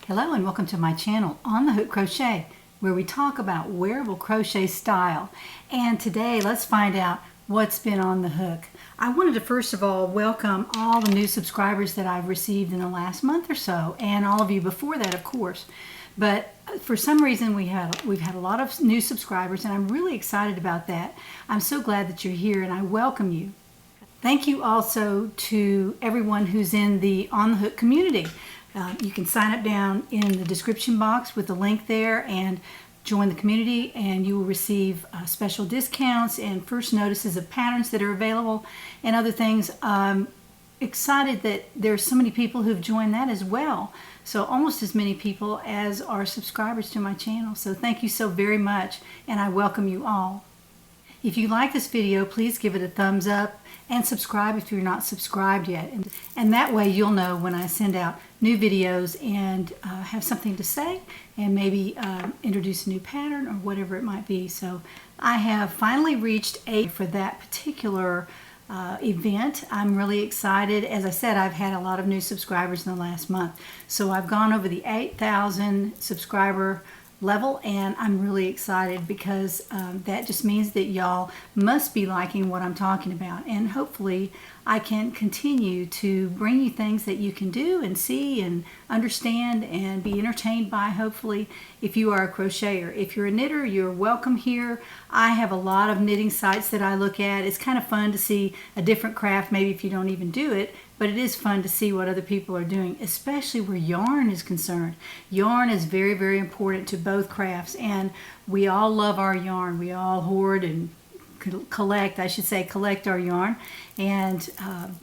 Hello and welcome to my channel On the Hook Crochet, where we talk about wearable crochet style. And today let's find out what's been on the hook. I wanted to first of all welcome all the new subscribers that I've received in the last month or so, and all of you before that, of course. But for some reason we've had a lot of new subscribers, and I'm really excited about that. I'm so glad that you're here, and I welcome you. Thank you also to everyone who's in the On the Hook community. You can sign up down in the description box with the link there and join the community, and you will receive special discounts and first notices of patterns that are available and other things. I'm excited that there's so many people who've joined that as well. So almost as many people as are subscribers to my channel. So thank you so very much, and I welcome you all. If you like this video, please give it a thumbs up and subscribe if you're not subscribed yet. And that way you'll know when I send out new videos and have something to say and maybe introduce a new pattern or whatever it might be. So I have finally reached 8 for that particular event. I'm really excited. As I said, I've had a lot of new subscribers in the last month. So I've gone over the 8,000 subscriber level, and I'm really excited because that just means that y'all must be liking what I'm talking about, and hopefully I can continue to bring you things that you can do and see and understand and be entertained by, hopefully, if you are a crocheter. If you're a knitter, you're welcome here. I have a lot of knitting sites that I look at. It's kind of fun to see a different craft, maybe if you don't even do it, but it is fun to see what other people are doing, especially where yarn is concerned. Yarn is very, very important to both crafts, and we all love our yarn. We all hoard and collect our yarn, and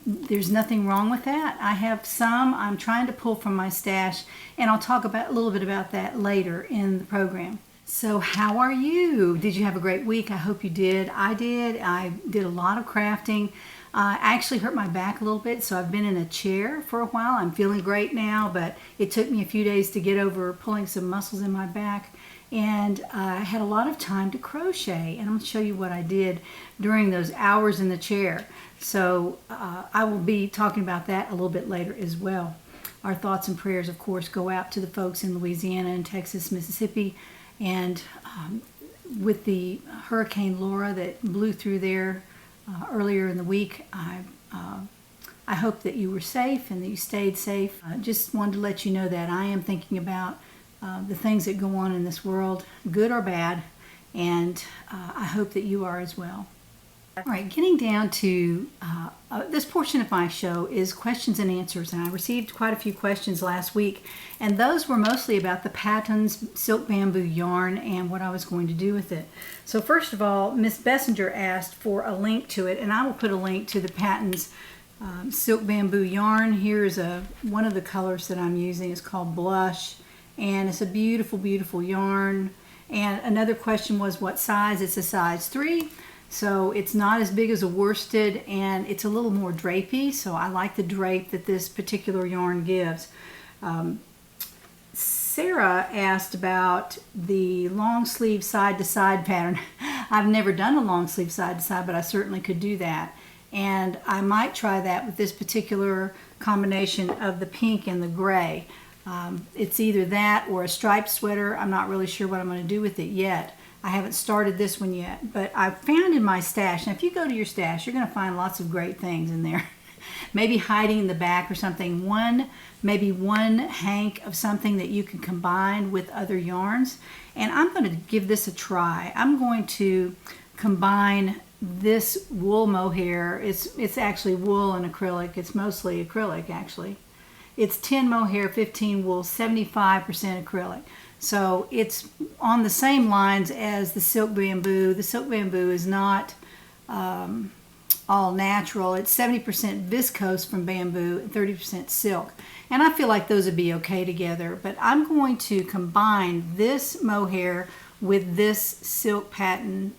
there's nothing wrong with that. I have some I'm trying to pull from my stash, and I'll talk a little bit about that later in the program. So how are you? Did you have a great week? I hope you did. I did. I did a lot of crafting. I actually hurt my back a little bit, so I've been in a chair for a while. I'm feeling great now, but it took me a few days to get over pulling some muscles in my back. And I had a lot of time to crochet, and I'm going to show you what I did during those hours in the chair. So I will be talking about that a little bit later as well. Our thoughts and prayers, of course, go out to the folks in Louisiana and Texas, Mississippi, and with the Hurricane Laura that blew through there earlier in the week. I hope that you were safe and that you stayed safe. Just wanted to let you know that I am thinking about the things that go on in this world, good or bad, and I hope that you are as well. All right, getting down to this portion of my show is questions and answers, and I received quite a few questions last week, and those were mostly about the Patons silk bamboo yarn and what I was going to do with it. So first of all, Miss Bessinger asked for a link to it, and I will put a link to the Patons silk bamboo yarn. Here's one of the colors that I'm using. It's called Blush, and it's a beautiful, beautiful yarn. And another question was what size. It's a size 3. So it's not as big as a worsted, and it's a little more drapey, so I like the drape that this particular yarn gives. Sarah asked about the long sleeve side-to-side pattern. I've never done a long sleeve side-to-side, but I certainly could do that. And I might try that with this particular combination of the pink and the gray. It's either that or a striped sweater. I'm not really sure what I'm going to do with it yet. I haven't started this one yet, but I found in my stash, and if you go to your stash, you're going to find lots of great things in there. Maybe hiding in the back or something. Maybe one hank of something that you can combine with other yarns. And I'm going to give this a try. I'm going to combine this wool mohair. It's actually wool and acrylic. It's mostly acrylic, actually. It's 10 mohair, 15 wool, 75% acrylic. So it's on the same lines as the silk bamboo. The silk bamboo is not all natural. It's 70% viscose from bamboo and 30% silk. And I feel like those would be okay together. But I'm going to combine this mohair with this silk pattern,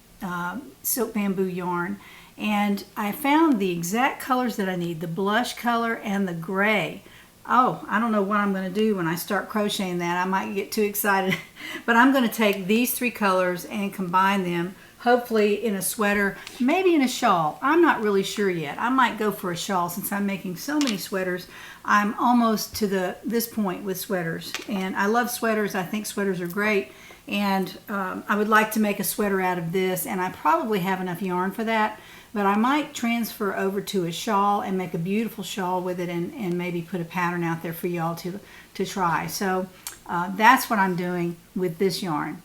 silk bamboo yarn. And I found the exact colors that I need, the blush color and the gray. Oh, I don't know what I'm going to do when I start crocheting that. I might get too excited. But I'm going to take these 3 colors and combine them. hopefully in a sweater, maybe in a shawl. I'm not really sure yet. I might go for a shawl since I'm making so many sweaters. I'm almost to this point with sweaters, and I love sweaters. I think sweaters are great, and I would like to make a sweater out of this, and I probably have enough yarn for that, but I might transfer over to a shawl and make a beautiful shawl with it, and maybe put a pattern out there for y'all to try. So that's what I'm doing with this yarn.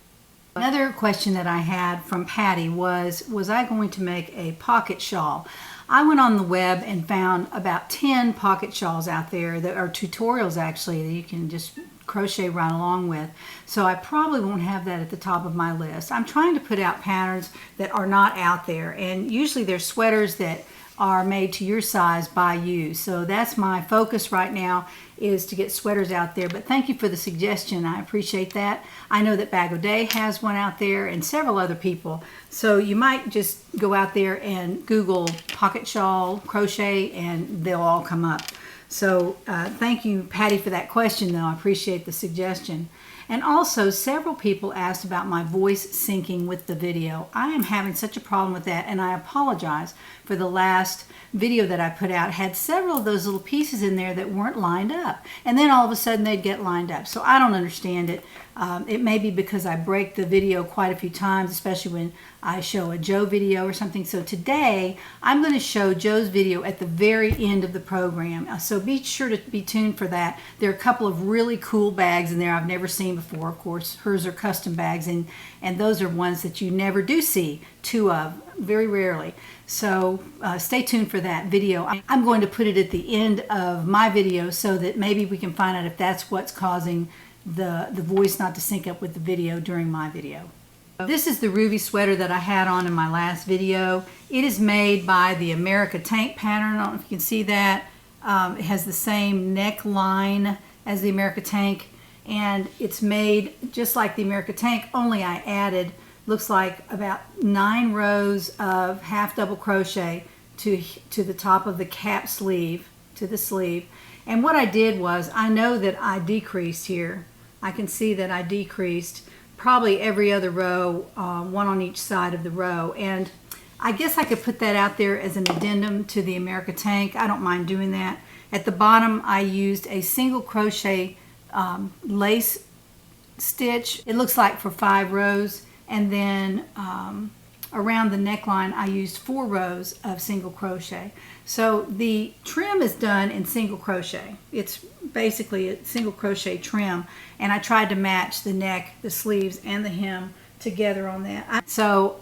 Another question that I had from Patty was I going to make a pocket shawl? I went on the web and found about 10 pocket shawls out there that are tutorials actually that you can just crochet right along with. So I probably won't have that at the top of my list. I'm trying to put out patterns that are not out there, and usually they're sweaters that are made to your size by you. So that's my focus right now, is to get sweaters out there. But thank you for the suggestion. I appreciate that. I know that Bag O' Day has one out there and several other people. So you might just go out there and Google pocket shawl crochet and they'll all come up. So thank you, Patty, for that question, though. I appreciate the suggestion. And also, several people asked about my voice syncing with the video. I am having such a problem with that, and I apologize for the last video that I put out. It had several of those little pieces in there that weren't lined up, and then all of a sudden they'd get lined up. So I don't understand it. It may be because I break the video quite a few times, especially when I show a Joe video or something. So today I'm going to show Joe's video at the very end of the program. So be sure to be tuned for that. There are a couple of really cool bags in there I've never seen before. Of course, hers are custom bags, and those are ones that you never do see two of, very rarely. So stay tuned for that video. I'm going to put it at the end of my video so that maybe we can find out if that's what's causing the voice not to sync up with the video during my video. This is the Ruby sweater that I had on in my last video. It is made by the America Tank pattern. I don't know if you can see that. It has the same neckline as the America Tank, and it's made just like the America Tank, only I added, looks like about 9 rows of half double crochet to the top of the cap sleeve, to the sleeve. And what I did was, I know that I decreased here. I can see that I decreased probably every other row, one on each side of the row. And I guess I could put that out there as an addendum to the America Tank. I don't mind doing that. At the bottom, I used a single crochet lace stitch. It looks like for 5 rows. And then around the neckline, I used 4 rows of single crochet. So the trim is done in single crochet. It's basically a single crochet trim, and I tried to match the neck, the sleeves, and the hem together on that. So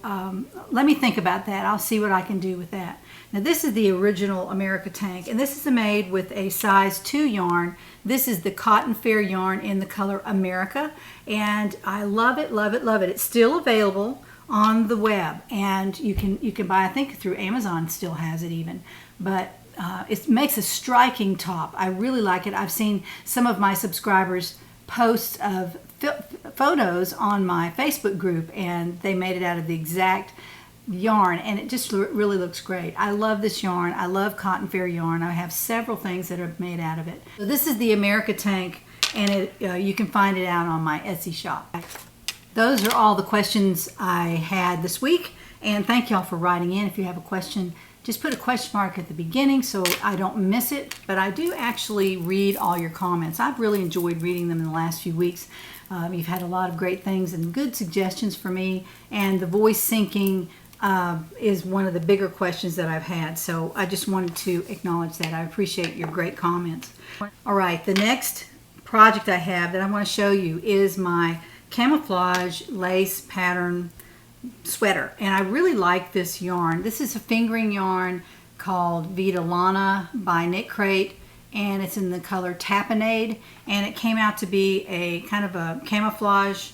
let me think about that. I'll see what I can do with that. Now this is the original America Tank, and this is made with a size 2 yarn. This is the Cotton Fair yarn in the color America, and I love it, love it, love it. It's still available on the web, and you can buy, I think through Amazon still has it even, but it makes a striking top. I really like it. I've seen some of my subscribers post of photos on my Facebook group, and they made it out of the exact yarn, and it just really looks great. I love this yarn. I love Cotton Fair yarn. I have several things that are made out of it. So this is the America Tank, and you can find it out on my Etsy shop. Those are all the questions I had this week, and thank y'all for writing in. If you have a question, just put a question mark at the beginning so I don't miss it, but I do actually read all your comments. I've really enjoyed reading them in the last few weeks. You've had a lot of great things and good suggestions for me, and the voice syncing is one of the bigger questions that I've had, so I just wanted to acknowledge that. I appreciate your great comments. All right, the next project I have that I want to show you is my Camouflage lace pattern sweater, and I really like this yarn. This is a fingering yarn called Vita Lana by KnitCrate, and it's in the color Tapenade, and it came out to be a kind of a camouflage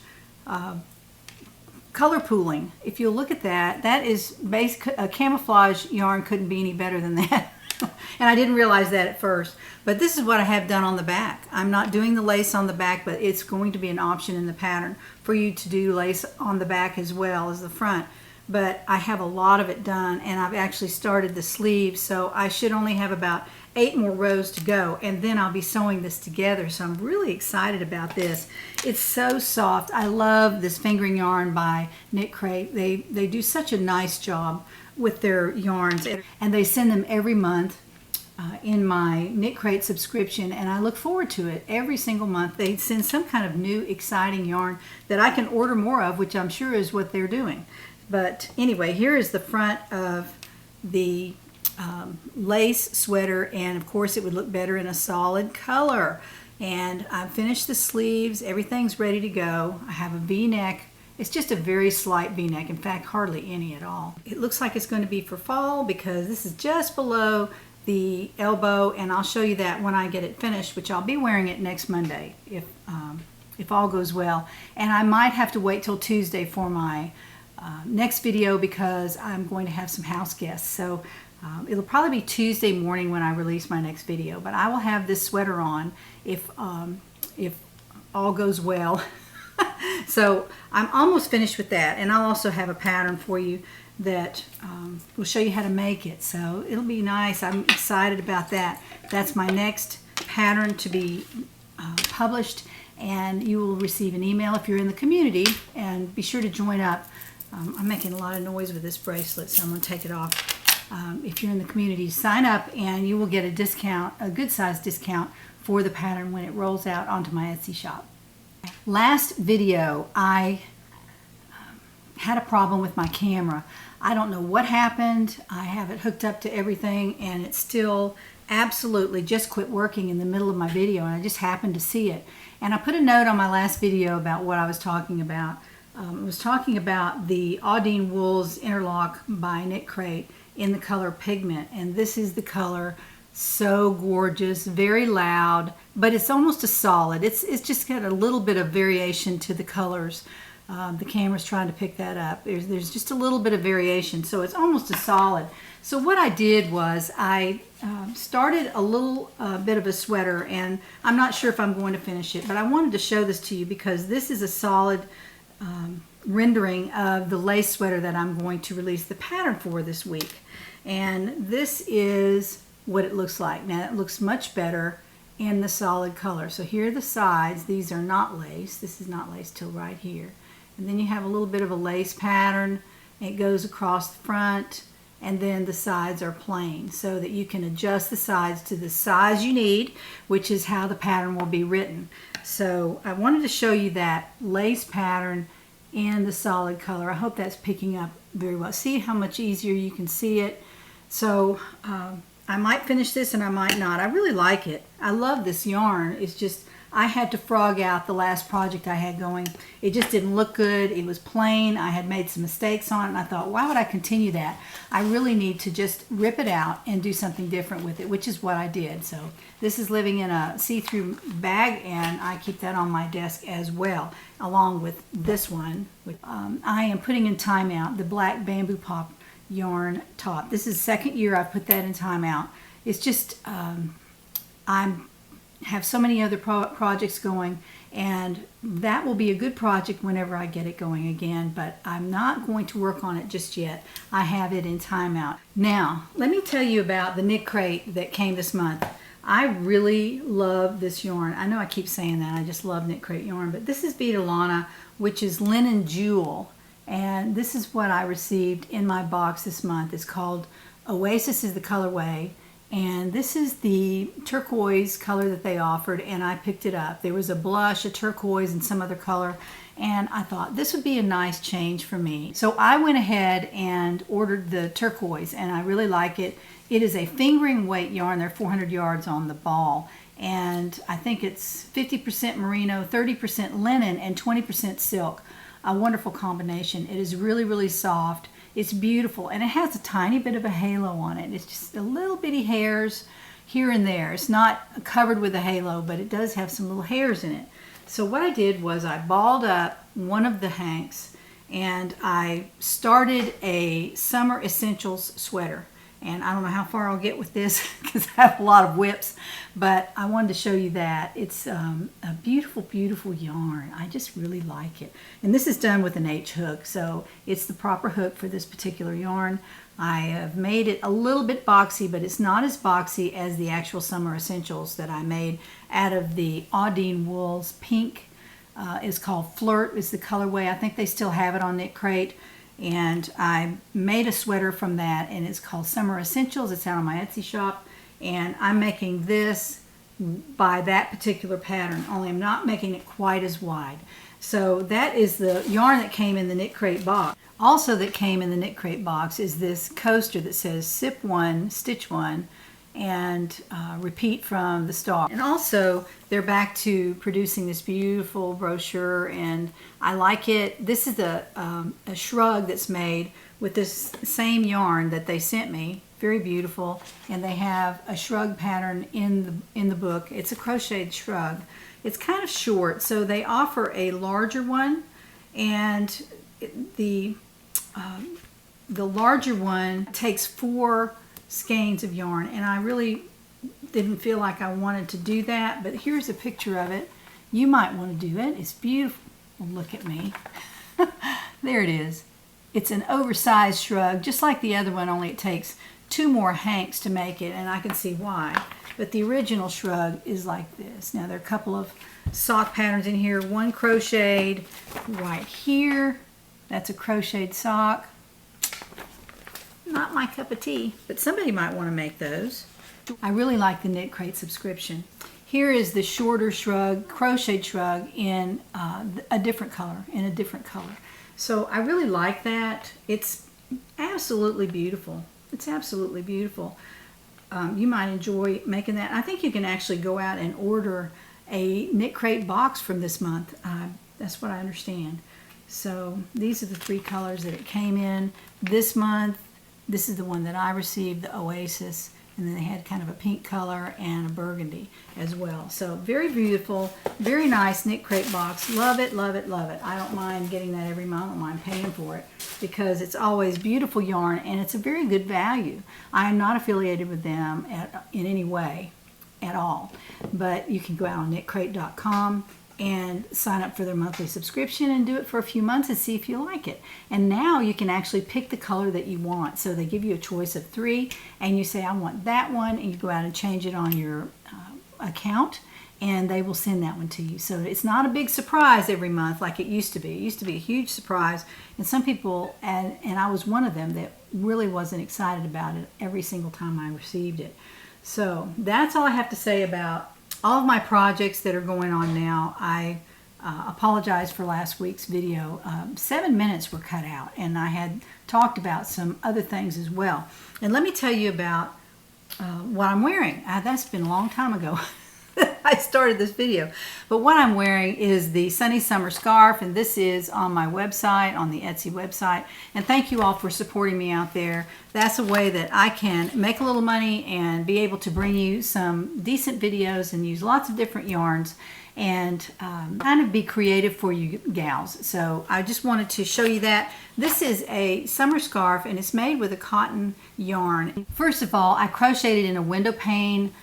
color pooling. If you look at that, that is a camouflage yarn couldn't be any better than that. And I didn't realize that at first, but this is what I have done on the back. I'm not doing the lace on the back, but it's going to be an option in the pattern for you to do lace on the back as well as the front. But I have a lot of it done, and I've actually started the sleeves, so I should only have about 8 more rows to go, and then I'll be sewing this together. So I'm really excited about this. It's so soft. I love this fingering yarn by KnitCrate. They do such a nice job with their yarns, and they send them every month in my KnitCrate subscription, and I look forward to it every single month. They send some kind of new exciting yarn that I can order more of, which I'm sure is what they're doing. But anyway, here is the front of the lace sweater, and of course it would look better in a solid color. And I've finished the sleeves. Everything's ready to go. I have a V-neck. It's just a very slight V-neck, in fact hardly any at all. It looks like it's going to be for fall because this is just below the elbow, and I'll show you that when I get it finished, which I'll be wearing it next Monday if all goes well. And I might have to wait till Tuesday for my next video because I'm going to have some house guests. So it'll probably be Tuesday morning when I release my next video, but I will have this sweater on if all goes well. So I'm almost finished with that, and I'll also have a pattern for you that will show you how to make it. So it'll be nice. I'm excited about that. That's my next pattern to be published, and you will receive an email if you're in the community, and be sure to join up. I'm making a lot of noise with this bracelet, so I'm going to take it off. If you're in the community, sign up and you will get a discount, a good size discount for the pattern when it rolls out onto my Etsy shop. Last video, I had a problem with my camera. I don't know what happened. I have it hooked up to everything, and it still absolutely just quit working in the middle of my video, and I just happened to see it. And I put a note on my last video about what I was talking about. I was talking about the Audine Wools interlock by KnitCrate in the color Pigment, and this is the color. So gorgeous, very loud, but it's almost a solid. It's just got a little bit of variation to the colors. The camera's trying to pick that up. There's just a little bit of variation, so it's almost a solid. So what I did was I started a little bit of a sweater, and I'm not sure if I'm going to finish it, but I wanted to show this to you because this is a solid rendering of the lace sweater that I'm going to release the pattern for this week. And this is what it looks like. Now it looks much better in the solid color. So here are the sides. These are not lace. This is not lace till right here. And then you have a little bit of a lace pattern. It goes across the front, and then the sides are plain so that you can adjust the sides to the size you need, which is how the pattern will be written. So I wanted to show you that lace pattern in the solid color. I hope that's picking up very well. See how much easier you can see it. So I might finish this and I might not. I really like it. I love this yarn. It's just I had to frog out the last project I had going. It just didn't look good. It was plain. I had made some mistakes on it, and I thought, why would I continue that? I really need to just rip it out and do something different with it, which is what I did. So this is living in a see-through bag, and I keep that on my desk as well, along with this one. I am putting in timeout the black bamboo pop yarn top. This is the second year I've put that in timeout. It's just I'm have so many other projects going, and that will be a good project whenever I get it going again, but I'm not going to work on it just yet. I have it in timeout. Now, let me tell you about the KnitCrate that came this month. I really love this yarn. I know I keep saying that. I just love KnitCrate yarn, but this is Vitalana, which is Linen Jewel, and this is what I received in my box this month. It's called Oasis is the colorway. And this is the turquoise color that they offered, and I picked it up. There was a blush, a turquoise, and some other color, and I thought this would be a nice change for me. So I went ahead and ordered the turquoise, and I really like it. It is a fingering weight yarn. They're 400 yards on the ball, and I think it's 50% merino, 30% linen, and 20% silk. A wonderful combination. It is really, really soft. It's beautiful, and it has a tiny bit of a halo on it. It's just a little bitty hairs here and there. It's not covered with a halo, but it does have some little hairs in it. So what I did was I balled up one of the hanks, and I started a Summer Essentials sweater. And I don't know how far I'll get with this because I have a lot of whips, but I wanted to show you that. It's a beautiful, beautiful yarn. I just really like it. And this is done with an H hook, so it's the proper hook for this particular yarn. I have made it a little bit boxy, but it's not as boxy as the actual Summer Essentials that I made out of the Audine Wools. Pink is called Flirt, is the colorway. I think they still have it on KnitCrate. And I made a sweater from that, and it's called Summer Essentials. It's out on my Etsy shop. And I'm making this by that particular pattern, only I'm not making it quite as wide. So that is the yarn that came in the KnitCrate box. Also that came in the KnitCrate box is this coaster that says Sip 1, Stitch 1, and repeat from the start. And also they're back to producing this beautiful brochure, and I like it. This is a shrug that's made with this same yarn that they sent me. Very beautiful, and they have a shrug pattern in the book. It's a crocheted shrug. It's kind of short, so they offer a larger one, and the larger one takes 4 skeins of yarn, and I really didn't feel like I wanted to do that, but here's a picture of it. You might want to do it. It's beautiful. Look at me. There it is. It's an oversized shrug, just like the other one, only it takes 2 more hanks to make it, and I can see why. But the original shrug is like this. Now there are a couple of sock patterns in here. One crocheted right here. That's a crocheted sock. Not my cup of tea, but somebody might want to make those. I really like the KnitCrate subscription. Here is the shorter shrug, crocheted shrug in a different color, So I really like that. It's absolutely beautiful. It's absolutely beautiful. You might enjoy making that. I think you can actually go out and order a KnitCrate box from this month. That's what I understand. So these are the 3 colors that it came in this month. This is the one that I received, the Oasis, and then they had kind of a pink color and a burgundy as well. So very beautiful, very nice KnitCrate box. Love it, love it, love it. I don't mind getting that every month. I don't mind paying for it because it's always beautiful yarn and it's a very good value. I am not affiliated with them in any way at all, but you can go out on knitcrate.com and sign up for their monthly subscription and do it for a few months and see if you like it. And now you can actually pick the color that you want. So they give you a choice of 3 and you say, I want that one, and you go out and change it on your account and they will send that one to you. So it's not a big surprise every month like it used to be. It used to be a huge surprise, and some people, and I was one of them, that really wasn't excited about it every single time I received it. So that's all I have to say about all of my projects that are going on now. I apologize for last week's video. 7 minutes were cut out, and I had talked about some other things as well. And let me tell you about what I'm wearing. That's been a long time ago I started this video. But what I'm wearing is the Sunny Summer Scarf, and this is on my website, on the Etsy website. And thank you all for supporting me out there. That's a way that I can make a little money and be able to bring you some decent videos and use lots of different yarns and kind of be creative for you gals. So I just wanted to show you that. This is a summer scarf, and it's made with a cotton yarn. First of all, I crocheted in a window pane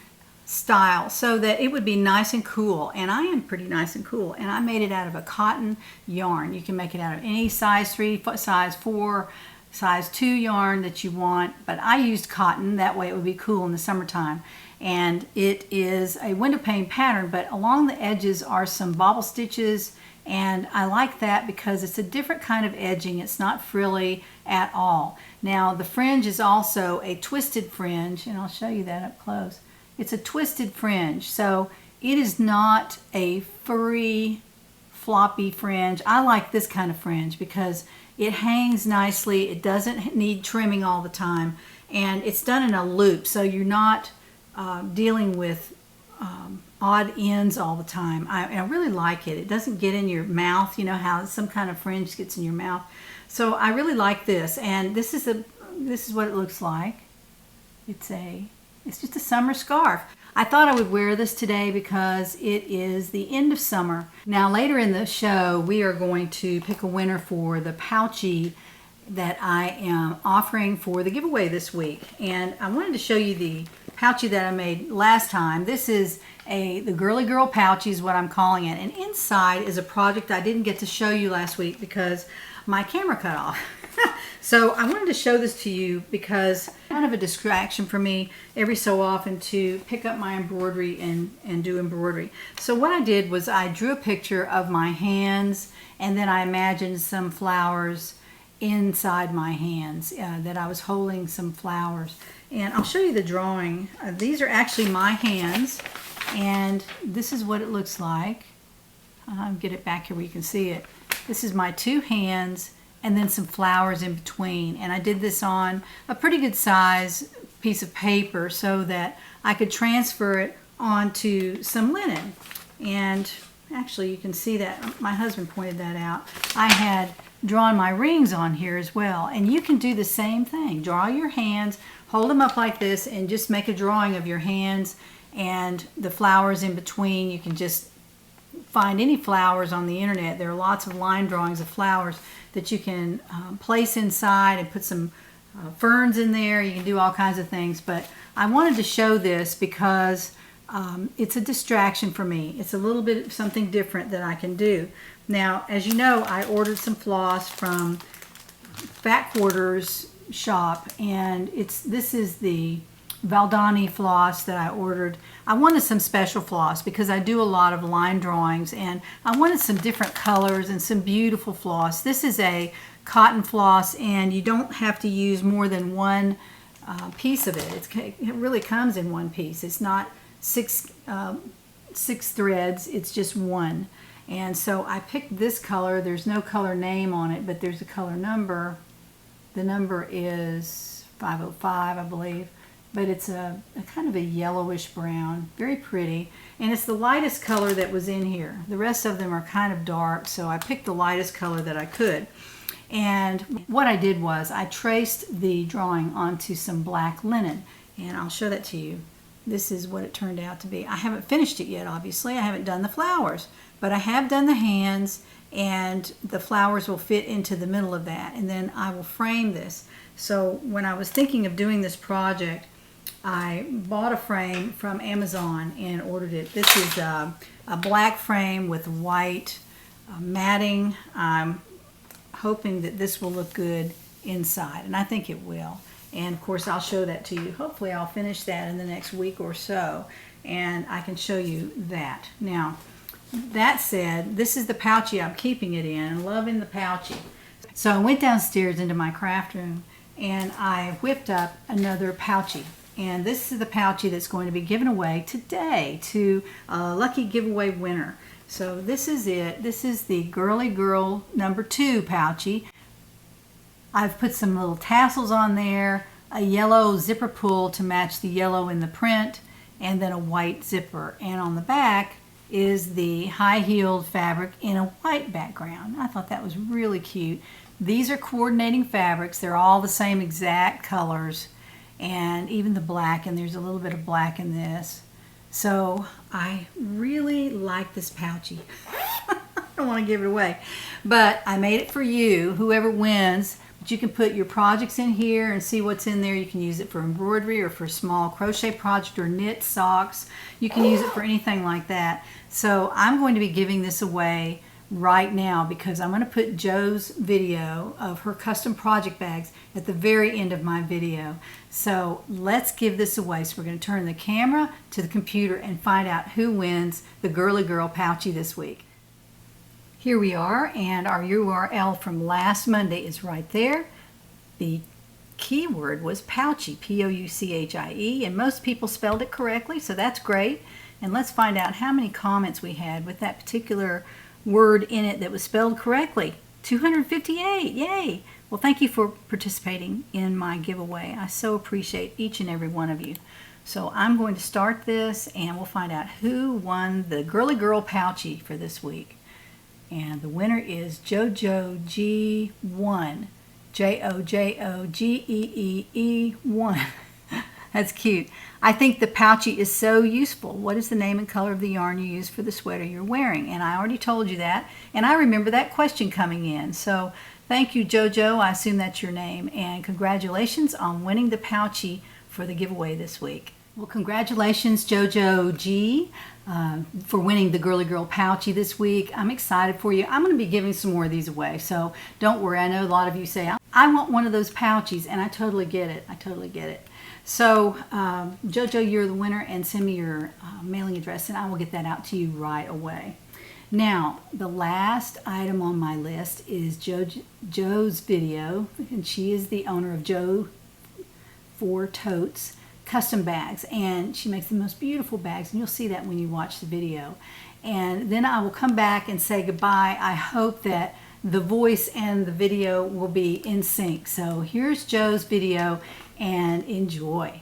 style so that it would be nice and cool, and I am pretty nice and cool, and I made it out of a cotton yarn. You can make it out of any size 3, size 4, size 2 yarn that you want, but I used cotton. That way it would be cool in the summertime. And it is a window pane pattern, but along the edges are some bobble stitches, and I like that because it's a different kind of edging. It's not frilly at all. Now the fringe is also a twisted fringe, and I'll show you that up close. It's a twisted fringe, so it is not a furry, floppy fringe. I like this kind of fringe because it hangs nicely. It doesn't need trimming all the time, and it's done in a loop, so you're not dealing with odd ends all the time. I really like it. It doesn't get in your mouth. You know how some kind of fringe gets in your mouth. So I really like this, and this is what it looks like. It's just a summer scarf. I thought I would wear this today because it is the end of summer. Now later in the show we are going to pick a winner for the pouchy that I am offering for the giveaway this week. And I wanted to show you the pouchy that I made last time. This is the Girly Girl pouchy is what I'm calling it. And inside is a project I didn't get to show you last week because my camera cut off. So I wanted to show this to you because it's kind of a distraction for me every so often to pick up my embroidery and do embroidery. So what I did was I drew a picture of my hands, and then I imagined some flowers inside my hands, that I was holding some flowers. And I'll show you the drawing. These are actually my hands, and this is what it looks like. I'll get it back here where you can see it. This is my two hands, and then some flowers in between. And I did this on a pretty good size piece of paper so that I could transfer it onto some linen. And actually you can see that my husband pointed that out. I had drawn my rings on here as well, and you can do the same thing. Draw your hands, hold them up like this, and just make a drawing of your hands and the flowers in between. You can just find any flowers on the internet. There are lots of line drawings of flowers that you can place inside and put some ferns in there. You can do all kinds of things, but I wanted to show this because it's a distraction for me. It's a little bit something different that I can do. Now, as you know, I ordered some floss from Fat Quarters shop, and this is the Valdani floss that I ordered. I wanted some special floss because I do a lot of line drawings, and I wanted some different colors and some beautiful floss. This is a cotton floss, and you don't have to use more than one piece of it. It really comes in one piece. It's not six threads, it's just one. And so I picked this color. There's no color name on it, but there's a color number. The number is 505, I believe. But it's a kind of a yellowish brown, very pretty, and it's the lightest color that was in here. The rest of them are kind of dark, so I picked the lightest color that I could. And what I did was I traced the drawing onto some black linen, and I'll show that to you. This is what it turned out to be. I haven't finished it yet, obviously. I haven't done the flowers, but I have done the hands, and the flowers will fit into the middle of that, and then I will frame this. So when I was thinking of doing this project, I bought a frame from Amazon and ordered it. This is a black frame with white matting. I'm hoping that this will look good inside, and I think it will. And of course I'll show that to you. Hopefully I'll finish that in the next week or so, and I can show you that. Now, that said, this is the pouchy I'm keeping it in. I'm loving the pouchy. So I went downstairs into my craft room and I whipped up another pouchy. And this is the pouchy that's going to be given away today to a lucky giveaway winner. So this is it. This is the Girly Girl number 2 pouchy. I've put some little tassels on there, a yellow zipper pull to match the yellow in the print, and then a white zipper. And on the back is the high-heeled fabric in a white background. I thought that was really cute. These are coordinating fabrics. They're all the same exact colors, and even the black, and there's a little bit of black in this. So I really like this pouchy. I don't want to give it away, but I made it for you, whoever wins. But you can put your projects in here and see what's in there. You can use it for embroidery or for a small crochet project or knit socks. You can use it for anything like that. So I'm going to be giving this away right now because I'm going to put Joe's video of her custom project bags at the very end of my video. So let's give this away. So we're going to turn the camera to the computer and find out who wins the Girly Girl pouchy this week. Here we are, and our URL from last Monday is right there. The keyword was pouchy, P-O-U-C-H-I-E, and most people spelled it correctly, so that's great. And let's find out how many comments we had with that particular word in it that was spelled correctly. 258, yay! Well, thank you for participating in my giveaway. I so appreciate each and every one of you. So I'm going to start this, and we'll find out who won the Girly Girl pouchy for this week. And the winner is JoJo G1. J-O-J-O-G-E-E-E-1. That's cute. I think the pouchy is so useful. What is the name and color of the yarn you use for the sweater you're wearing? And I already told you that. And I remember that question coming in. So Thank you, JoJo. I assume that's your name. And congratulations on winning the pouchie for the giveaway this week. Well, congratulations, JoJo G, for winning the Girly Girl pouchie this week. I'm excited for you. I'm going to be giving some more of these away, so don't worry. I know a lot of you say, I want one of those pouchies, and I totally get it. I totally get it. So, JoJo, you're the winner, and send me your mailing address, and I will get that out to you right away. Now, the last item on my list is Jo's video, and she is the owner of Jo for Totes custom bags, and she makes the most beautiful bags, and you'll see that when you watch the video. And then I will come back and say goodbye. I hope that the voice and the video will be in sync. So here's Jo's video, and enjoy.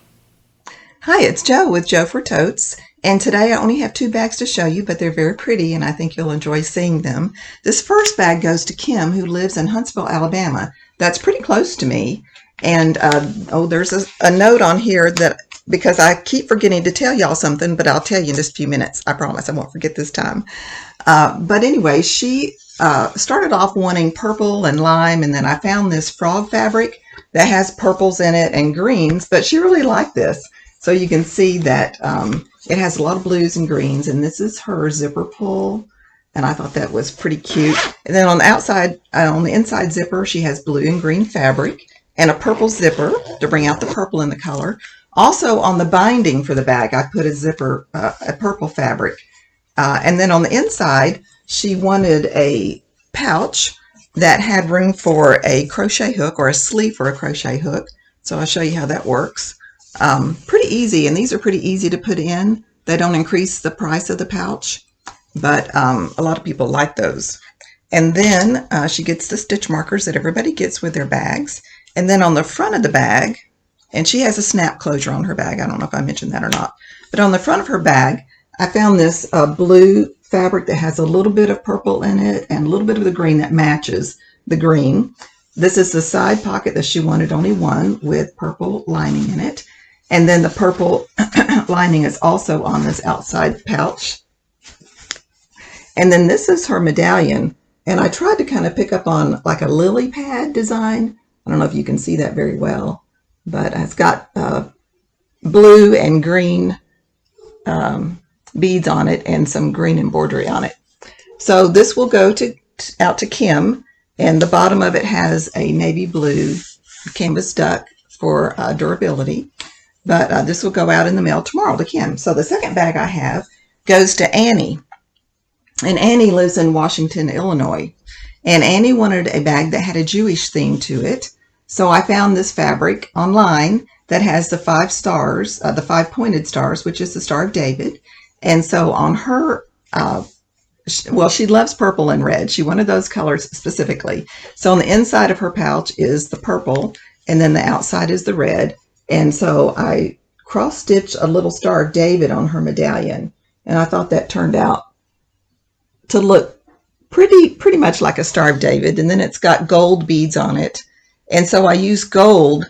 Hi, it's Jo with Jo for Totes, and today I only have 2 bags to show you, but they're very pretty and I think you'll enjoy seeing them. This first bag goes to Kim, who lives in Huntsville, Alabama. That's pretty close to me. And there's a note on here that, because I keep forgetting to tell y'all something, but I'll tell you in just a few minutes. I promise I won't forget this time. But anyway, she started off wanting purple and lime, and then I found this frog fabric that has purples in it and greens, but she really liked this. So you can see that it has a lot of blues and greens, and this is her zipper pull, and I thought that was pretty cute. And then on the outside, on the inside zipper, she has blue and green fabric and a purple zipper to bring out the purple in the color. Also on the binding for the bag, I put a zipper, a purple fabric. And then on the inside, she wanted a pouch that had room for a crochet hook or a sleeve for a crochet hook. So I'll show you how that works. Pretty easy, and these are pretty easy to put in. They don't increase the price of the pouch, but a lot of people like those. And then she gets the stitch markers that everybody gets with their bags. And then on the front of the bag, and she has a snap closure on her bag. I don't know if I mentioned that or not. But on the front of her bag, I found this blue fabric that has a little bit of purple in it and a little bit of the green that matches the green. This is the side pocket that she wanted, only one, with purple lining in it. And then the purple lining is also on this outside pouch. And then this is her medallion. And I tried to kind of pick up on like a lily pad design. I don't know if you can see that very well, but it's got blue and green beads on it and some green embroidery on it. So this will go out to Kim, and the bottom of it has a navy blue canvas duck for durability. But this will go out in the mail tomorrow to Kim. So the second bag I have goes to Annie. And Annie lives in Washington, Illinois. And Annie wanted a bag that had a Jewish theme to it. So I found this fabric online that has the 5 stars, the 5 pointed stars, which is the Star of David. And so on her, well, she loves purple and red. She wanted those colors specifically. So on the inside of her pouch is the purple, and then the outside is the red. And so I cross-stitched a little Star of David on her medallion, and I thought that turned out to look pretty much like a Star of David. And then it's got gold beads on it, and so I used gold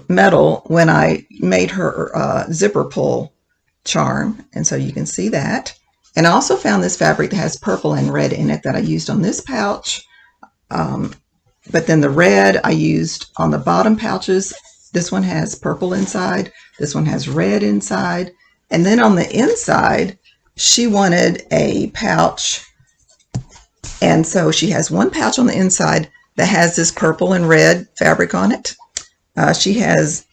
metal when I made her zipper pull charm, and so you can see that. And I also found this fabric that has purple and red in it that I used on this pouch, but then the red I used on the bottom pouches. This one has purple inside, this one has red inside, and then on the inside she wanted a pouch, and so she has one pouch on the inside that has this purple and red fabric on it. She has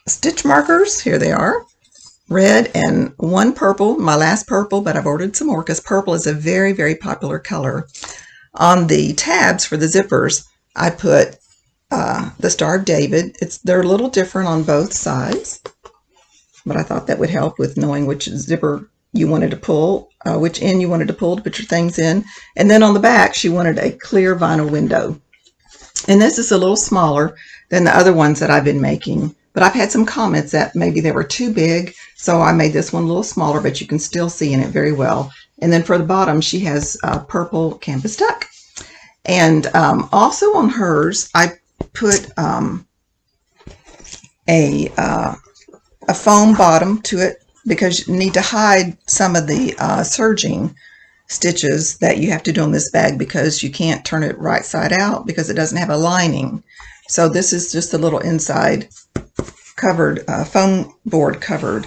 stitch markers, here they are, red and one purple, my last purple, but I've ordered some more because purple is a very, very popular color. On the tabs for the zippers, I put the Star of David. They're a little different on both sides, but I thought that would help with knowing which zipper you wanted to pull, which end you wanted to pull to put your things in. And then on the back, she wanted a clear vinyl window. And this is a little smaller than the other ones that I've been making, but I've had some comments that maybe they were too big, so I made this one a little smaller, but you can still see in it very well. And then for the bottom, she has purple canvas duck. And also on hers, I put a foam bottom to it because you need to hide some of the serging stitches that you have to do on this bag because you can't turn it right side out because it doesn't have a lining. So this is just a little inside covered foam board covered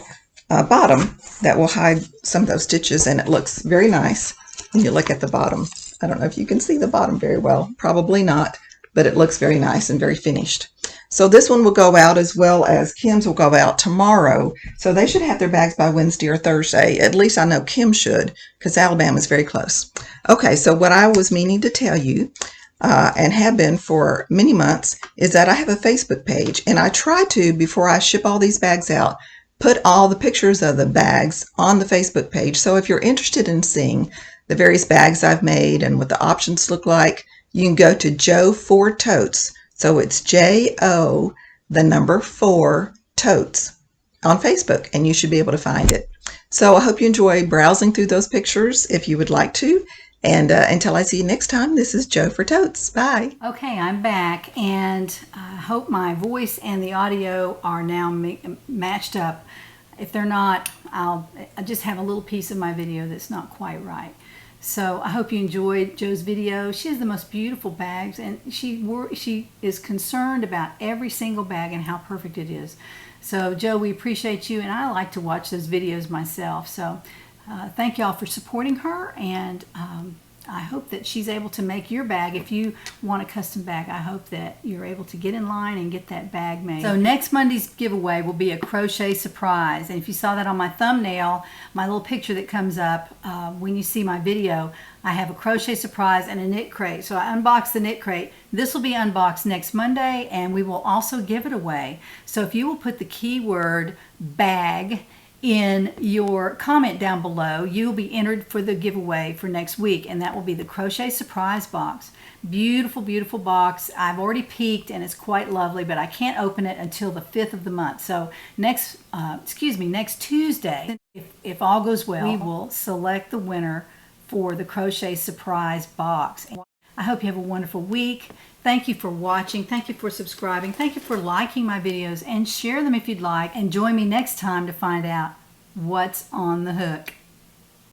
bottom that will hide some of those stitches, and it looks very nice when you look at the bottom. I don't know if you can see the bottom very well, probably not, but it looks very nice and very finished. So this one will go out, as well as Kim's will go out tomorrow. So they should have their bags by Wednesday or Thursday. At least I know Kim should, because Alabama is very close. Okay, so what I was meaning to tell you, and have been for many months, is that I have a Facebook page, and I try to, before I ship all these bags out, put all the pictures of the bags on the Facebook page. So if you're interested in seeing the various bags I've made and what the options look like, you can go to Joe 4 Totes. So it's J-O, the number 4, Totes on Facebook, and you should be able to find it. So I hope you enjoy browsing through those pictures if you would like to. And until I see you next time, this is Joe for Totes. Bye. Okay, I'm back, and I hope my voice and the audio are now matched up. If they're not, I just have a little piece of my video that's not quite right. So I hope you enjoyed Joe's video. She has the most beautiful bags, and she is concerned about every single bag and how perfect it is. So Joe, we appreciate you, and I like to watch those videos myself. So thank y'all for supporting her, and I hope that she's able to make your bag. If you want a custom bag, I hope that you're able to get in line and get that bag made. So next Monday's giveaway will be a crochet surprise. And if you saw that on my thumbnail, my little picture that comes up when you see my video, I have a crochet surprise and a knit crate. So I unboxed the knit crate. This will be unboxed next Monday, and we will also give it away. So if you will put the keyword bag in your comment down below, you'll be entered for the giveaway for next week, and that will be the crochet surprise box. Beautiful, beautiful box. I've already peeked, and it's quite lovely, but I can't open it until the 5th of the month. So next Tuesday, if all goes well, we will select the winner for the crochet surprise box. I hope you have a wonderful week. Thank you for watching. Thank you for subscribing. Thank you for liking my videos, and share them if you'd like. And join me next time to find out what's on the hook.